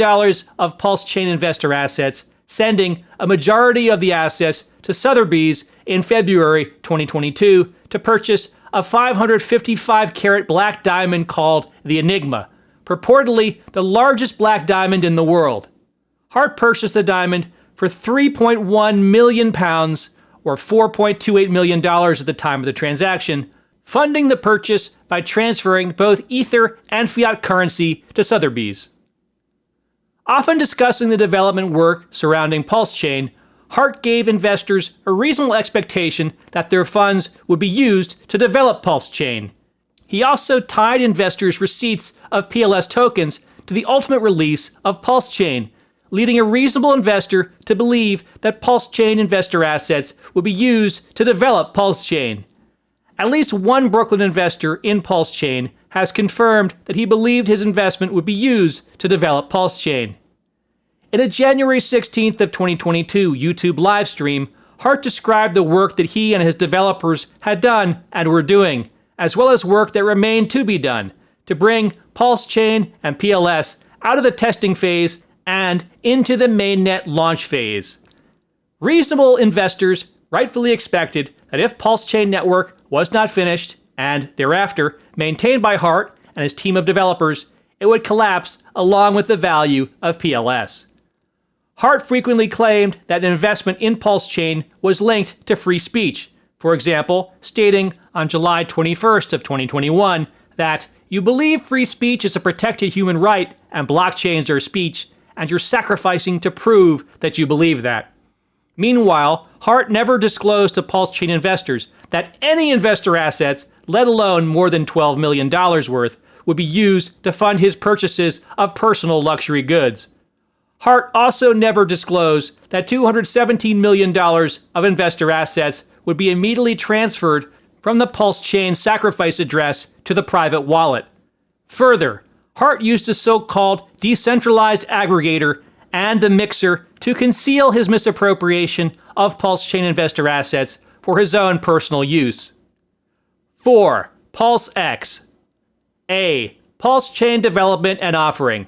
of PulseChain investor assets, sending a majority of the assets to Sotheby's in February 2022 to purchase a 555-carat black diamond called the Enigma, purportedly the largest black diamond in the world. Hart purchased the diamond for £3.1 million, or $4.28 million at the time of the transaction, funding the purchase by transferring both Ether and fiat currency to Sotheby's. Often discussing the development work surrounding PulseChain, Hart gave investors a reasonable expectation that their funds would be used to develop PulseChain. He also tied investors' receipts of PLS tokens to the ultimate release of PulseChain, leading a reasonable investor to believe that PulseChain investor assets would be used to develop PulseChain. At least one Brooklyn investor in PulseChain has confirmed that he believed his investment would be used to develop PulseChain. In a January 16th of 2022 YouTube live stream, Hart described the work that he and his developers had done and were doing, as well as work that remained to be done, to bring PulseChain and PLS out of the testing phase and into the mainnet launch phase. Reasonable investors rightfully expected that if PulseChain network was not finished and thereafter maintained by Hart and his team of developers, it would collapse along with the value of PLS. Hart frequently claimed that an investment in PulseChain was linked to free speech, for example, stating on July 21st of 2021 that you believe free speech is a protected human right and blockchains are speech, and you're sacrificing to prove that you believe that. Meanwhile, Hart never disclosed to PulseChain investors that any investor assets, let alone more than $12 million worth, would be used to fund his purchases of personal luxury goods. Hart also never disclosed that $217 million of investor assets would be immediately transferred from the PulseChain sacrifice address to the private wallet. Further, Hart used a so-called decentralized aggregator and the Mixer to conceal his misappropriation of PulseChain investor assets for his own personal use. 4. PulseX. A. PulseChain development and offering.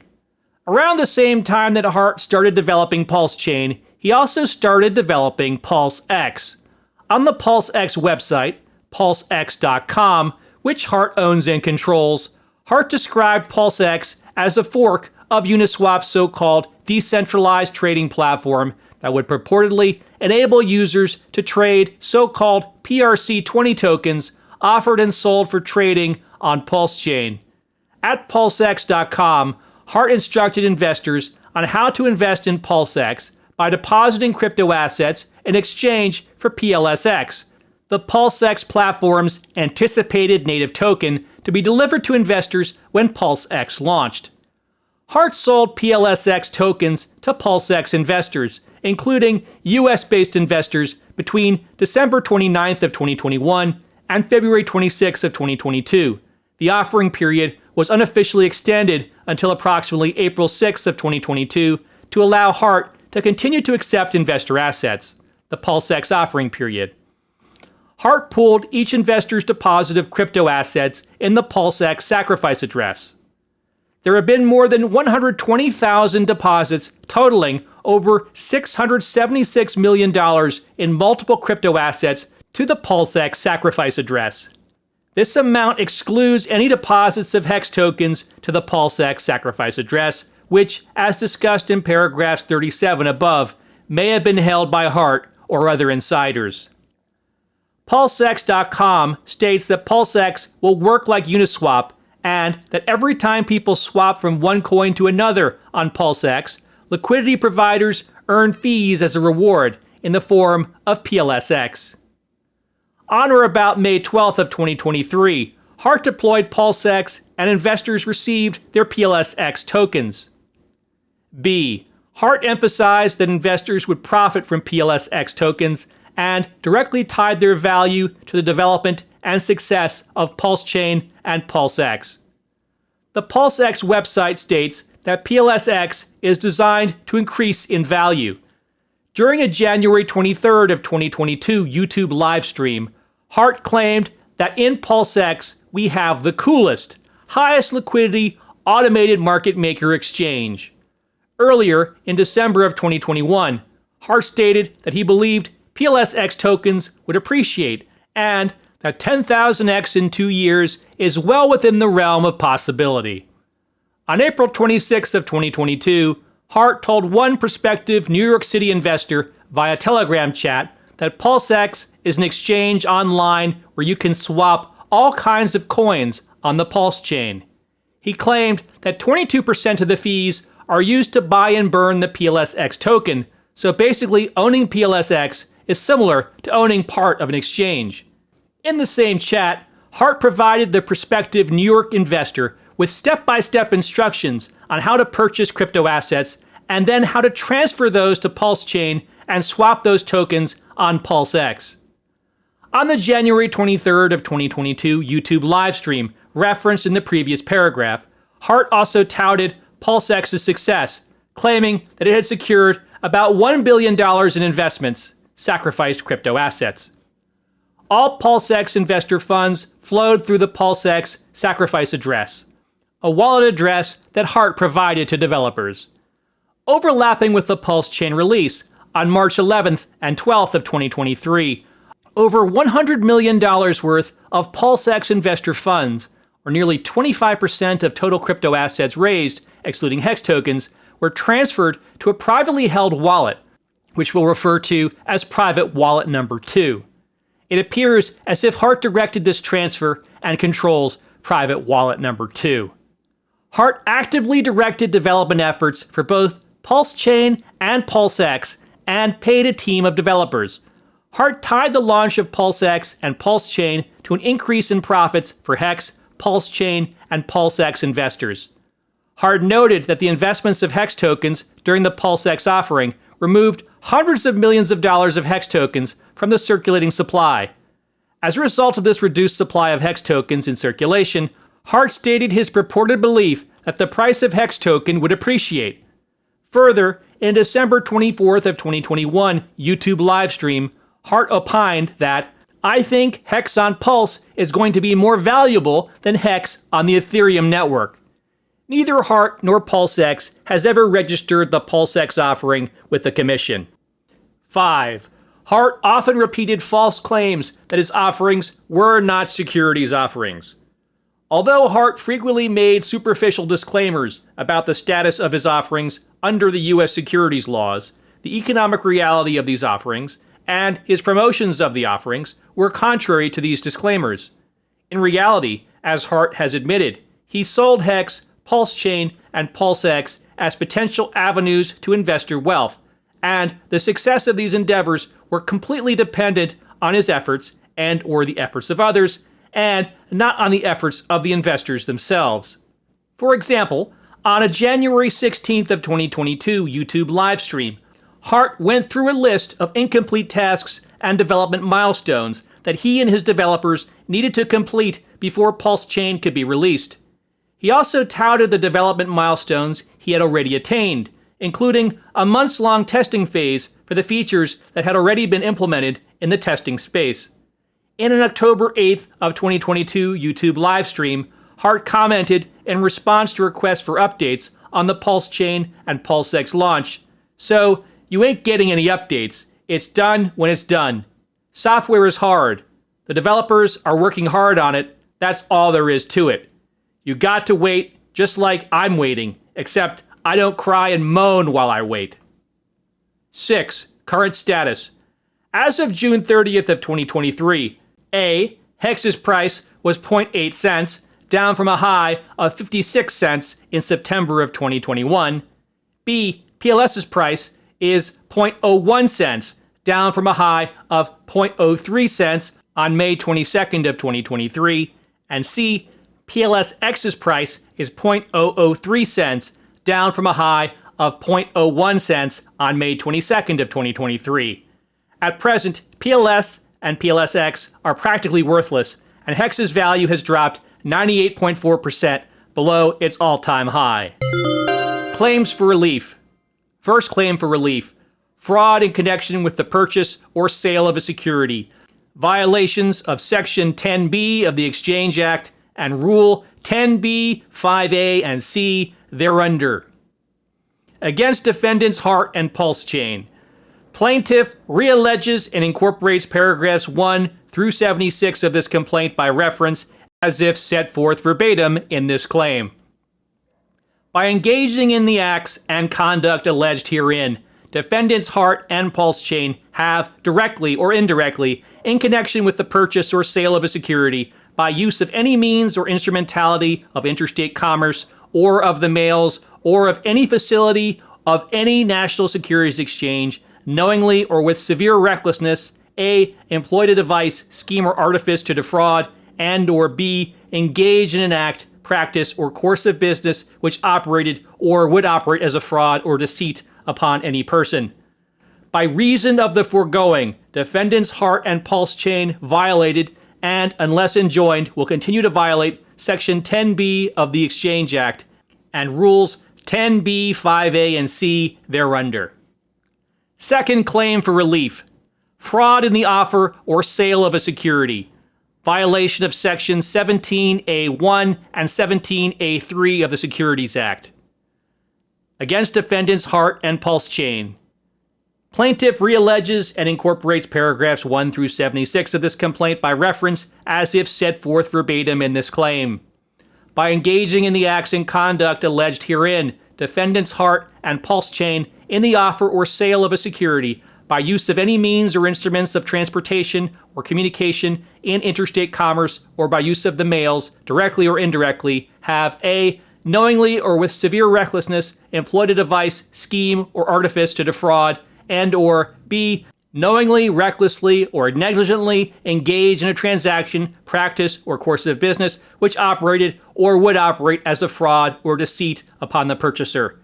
Around the same time that Hart started developing PulseChain, he also started developing PulseX. On the PulseX website, PulseX.com, which Hart owns and controls, Hart described PulseX as a fork of Uniswap's so-called decentralized trading platform that would purportedly enable users to trade so-called PRC20 tokens offered and sold for trading on PulseChain. At PulseX.com, Hart instructed investors on how to invest in PulseX by depositing crypto assets in exchange for PLSX, the PulseX platform's anticipated native token to be delivered to investors when PulseX launched. Hart sold PLSX tokens to PulseX investors, including US-based investors between December 29th of 2021 and February 26th of 2022. The offering period was unofficially extended until approximately April 6th of 2022 to allow Hart to continue to accept investor assets, the PulseX offering period. Hart pooled each investor's deposit of crypto assets in the PulseX sacrifice address. There have been more than 120,000 deposits totaling over $676 million in multiple crypto assets to the PulseX sacrifice address. This amount excludes any deposits of HEX tokens to the PulseX sacrifice address, which, as discussed in paragraphs 37 above, may have been held by Hart or other insiders. PulseX.com states that PulseX will work like Uniswap and that every time people swap from one coin to another on PulseX, liquidity providers earn fees as a reward in the form of PLSX. On or about May 12th of 2023, Hart deployed PulseX and investors received their PLSX tokens. B. Hart emphasized that investors would profit from PLSX tokens and directly tied their value to the development and success of PulseChain and PulseX. The PulseX website states that PLSX is designed to increase in value. During a January 23rd of 2022 YouTube live stream, Hart claimed that in PulseX we have the coolest, highest liquidity automated market maker exchange. Earlier, in December of 2021, Hart stated that he believed PLSX tokens would appreciate and that 10,000x in 2 years is well within the realm of possibility. On April 26th of 2022, Hart told one prospective New York City investor via Telegram chat that PulseX is an exchange online where you can swap all kinds of coins on the PulseChain. He claimed that 22% of the fees are used to buy and burn the PLSX token, so basically owning PLSX is similar to owning part of an exchange. In the same chat, Hart provided the prospective New York investor with step-by-step instructions on how to purchase crypto assets and then how to transfer those to PulseChain and swap those tokens on PulseX. On the January 23rd of 2022 YouTube livestream referenced in the previous paragraph, Hart also touted PulseX's success, claiming that it had secured about $1 billion in investments, sacrificed crypto assets. All PulseX investor funds flowed through the PulseX sacrifice address, a wallet address that Hart provided to developers. Overlapping with the PulseChain release on March 11th and 12th of 2023, over $100 million worth of PulseX investor funds, or nearly 25% of total crypto assets raised, excluding HEX tokens, were transferred to a privately held wallet, which we'll refer to as private wallet number 2. It appears as if Hart directed this transfer and controls private wallet number 2. Hart actively directed development efforts for both PulseChain and PulseX and paid a team of developers. Hart tied the launch of PulseX and PulseChain to an increase in profits for HEX, PulseChain, and PulseX investors. Hart noted that the investments of HEX tokens during the PulseX offering removed hundreds of millions of dollars of HEX tokens from the circulating supply. As a result of this reduced supply of HEX tokens in circulation, Hart stated his purported belief that the price of HEX token would appreciate. Further, in December 24th of 2021 YouTube livestream, Hart opined that, "I think HEX on Pulse is going to be more valuable than HEX on the Ethereum network." Neither Hart nor PulseX has ever registered the PulseX offering with the commission. 5. Hart often repeated false claims that his offerings were not securities offerings. Although Hart frequently made superficial disclaimers about the status of his offerings under the U.S. securities laws, the economic reality of these offerings and his promotions of the offerings were contrary to these disclaimers. In reality, as Hart has admitted, he sold HEX, PulseChain, and PulseX as potential avenues to investor wealth, and the success of these endeavors were completely dependent on his efforts and/or the efforts of others, and not on the efforts of the investors themselves. For example, on a January 16th of 2022 YouTube livestream, Hart went through a list of incomplete tasks and development milestones that he and his developers needed to complete before PulseChain could be released. He also touted the development milestones he had already attained, including a months-long testing phase for the features that had already been implemented in the testing space. In an October 8th of 2022 YouTube livestream, Hart commented in response to requests for updates on the PulseChain and PulseX launch. "So, you ain't getting any updates. It's done when it's done. Software is hard. The developers are working hard on it. That's all there is to it. You got to wait just like I'm waiting, except I don't cry and moan while I wait." 6. Current status. As of June 30th of 2023, A. Hex's price was 0.8 cents, down from a high of 56 cents in September of 2021. B. PLS's price is 0.01 cents, down from a high of 0.03 cents on May 22nd of 2023. And C. PLSX's price is 0.003 cents, down from a high of 0.01 cents on May 22nd of 2023. At present, PLS and PLSX are practically worthless, and Hex's value has dropped 98.4% below its all-time high. Claims for relief. First claim for relief: fraud in connection with the purchase or sale of a security, violations of Section 10B of the Exchange Act, and Rule 10B, 5A, and C thereunder. Against defendants Hart and PulseChain. Plaintiff realleges and incorporates paragraphs 1 through 76 of this complaint by reference as if set forth verbatim in this claim. By engaging in the acts and conduct alleged herein, defendants Hart and PulseChain have, directly or indirectly, in connection with the purchase or sale of a security, by use of any means or instrumentality of interstate commerce, or of the mails, or of any facility of any national securities exchange, knowingly or with severe recklessness, A. employed a device, scheme, or artifice to defraud, and or B. engaged in an act, practice, or course of business which operated or would operate as a fraud or deceit upon any person. By reason of the foregoing, defendants Hart and PulseChain violated and, unless enjoined, will continue to violate Section 10B of the Exchange Act and Rules 10B, 5A, and C thereunder. Second claim for relief: fraud in the offer or sale of a security, violation of Sections 17A1 and 17A3 of the Securities Act. Against defendants Hart and PulseChain. Plaintiff realleges and incorporates paragraphs 1 through 76 of this complaint by reference as if set forth verbatim in this claim. By engaging in the acts and conduct alleged herein, defendants Hart and PulseChain in the offer or sale of a security, by use of any means or instruments of transportation or communication in interstate commerce, or by use of the mails, directly or indirectly, have A. knowingly or with severe recklessness employed a device, scheme, or artifice to defraud, and or B. knowingly, recklessly, or negligently engaged in a transaction, practice, or course of business which operated or would operate as a fraud or deceit upon the purchaser.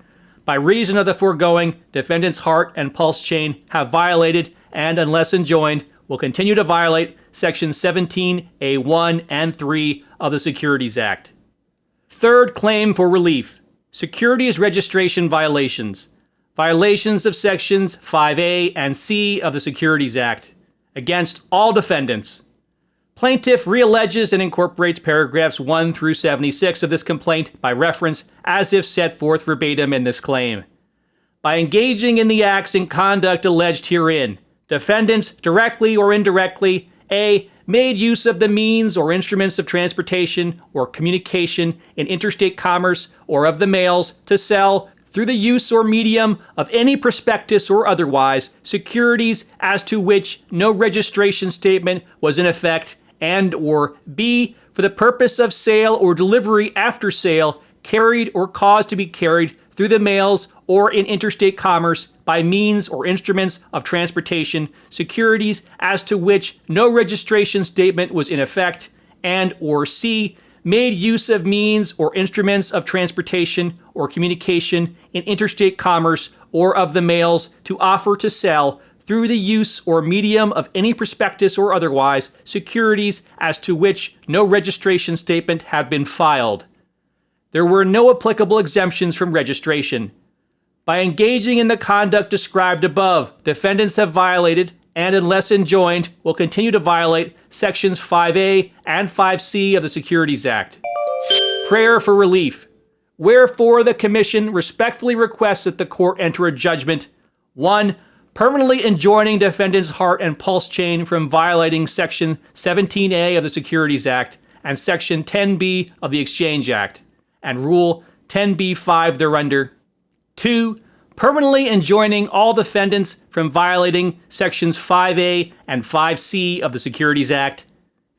By reason of the foregoing, defendants Hart and PulseChain have violated and, unless enjoined, will continue to violate Sections 17A1 and 3 of the Securities Act. Third claim for relief: securities registration violations, violations of Sections 5A and C of the Securities Act, against all defendants. Plaintiff realleges and incorporates paragraphs 1 through 76 of this complaint by reference as if set forth verbatim in this claim. By engaging in the acts and conduct alleged herein, defendants, directly or indirectly, A. made use of the means or instruments of transportation or communication in interstate commerce or of the mails to sell, through the use or medium of any prospectus or otherwise, securities as to which no registration statement was in effect, and or B. for the purpose of sale or delivery after sale, carried or caused to be carried through the mails or in interstate commerce by means or instruments of transportation, securities as to which no registration statement was in effect, and or C. made use of means or instruments of transportation or communication in interstate commerce or of the mails to offer to sell through the use or medium of any prospectus or otherwise securities as to which no registration statement had been filed. There were no applicable exemptions from registration. By engaging in the conduct described above, defendants have violated, and unless enjoined, will continue to violate Sections 5A and 5C of the Securities Act. Prayer for relief. Wherefore the Commission respectfully requests that the Court enter a judgment 1. Permanently enjoining defendants Hart and PulseChain from violating Section 17A of the Securities Act and Section 10B of the Exchange Act, and Rule 10b-5 thereunder. 2. Permanently enjoining all defendants from violating Sections 5A and 5C of the Securities Act.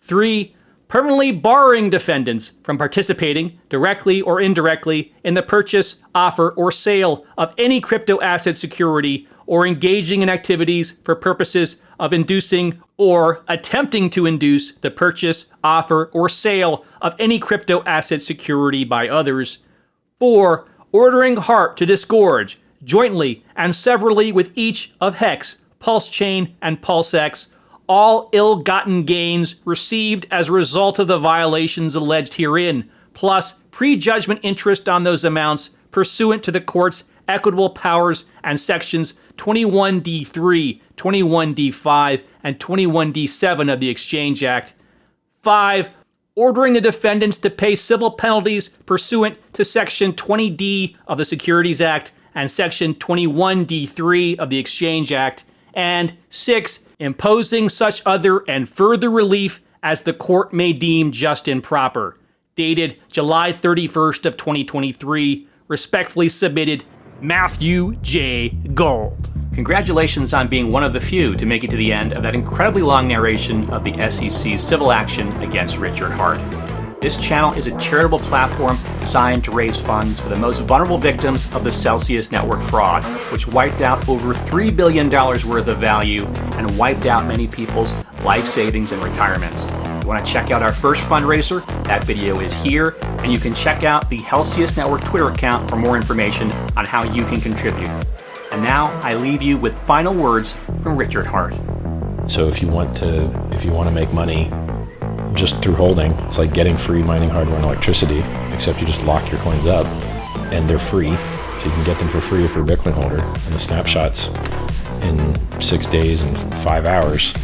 3. Permanently barring defendants from participating, directly or indirectly, in the purchase, offer, or sale of any crypto asset security or engaging in activities for purposes of inducing or attempting to induce the purchase, offer, or sale of any crypto asset security by others. 4. Ordering Hart to disgorge, jointly and severally with each of Hex, PulseChain, and PulseX, all ill-gotten gains received as a result of the violations alleged herein, plus prejudgment interest on those amounts pursuant to the Court's equitable powers and Sections 21D3, 21D5, and 21D7 of the Exchange Act. 5. Ordering the defendants to pay civil penalties pursuant to Section 20D of the Securities Act and Section 21D3 of the Exchange Act. And 6. Imposing such other and further relief as the Court may deem just and proper. Dated July 31st of 2023. Respectfully submitted, Matthew J. Gold. Congratulations on being one of the few to make it to the end of that incredibly long narration of the SEC's civil action against Richard Hart. This channel is a charitable platform designed to raise funds for the most vulnerable victims of the Hellsius network fraud, which wiped out over $3 billion worth of value and wiped out many people's life savings and retirements. If you want to check out our first fundraiser, that video is here, and you can check out the Hellsius Network Twitter account for more information on how you can contribute. And now I leave you with final words from Richard Hart. So if you want to make money just through holding, it's like getting free mining hardware and electricity, except you just lock your coins up and they're free. So you can get them for free if you're a Bitcoin holder. And the snapshots in 6 days and 5 hours.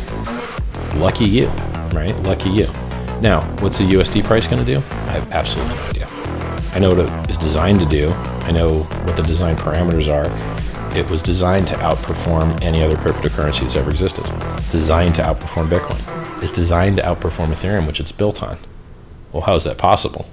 Lucky you, right? Lucky you. Now, what's the USD price going to do? I have absolutely no idea. I know what it is designed to do. I know what the design parameters are. It was designed to outperform any other cryptocurrency that's ever existed. It's designed to outperform Bitcoin. It's designed to outperform Ethereum, which it's built on. Well, how is that possible?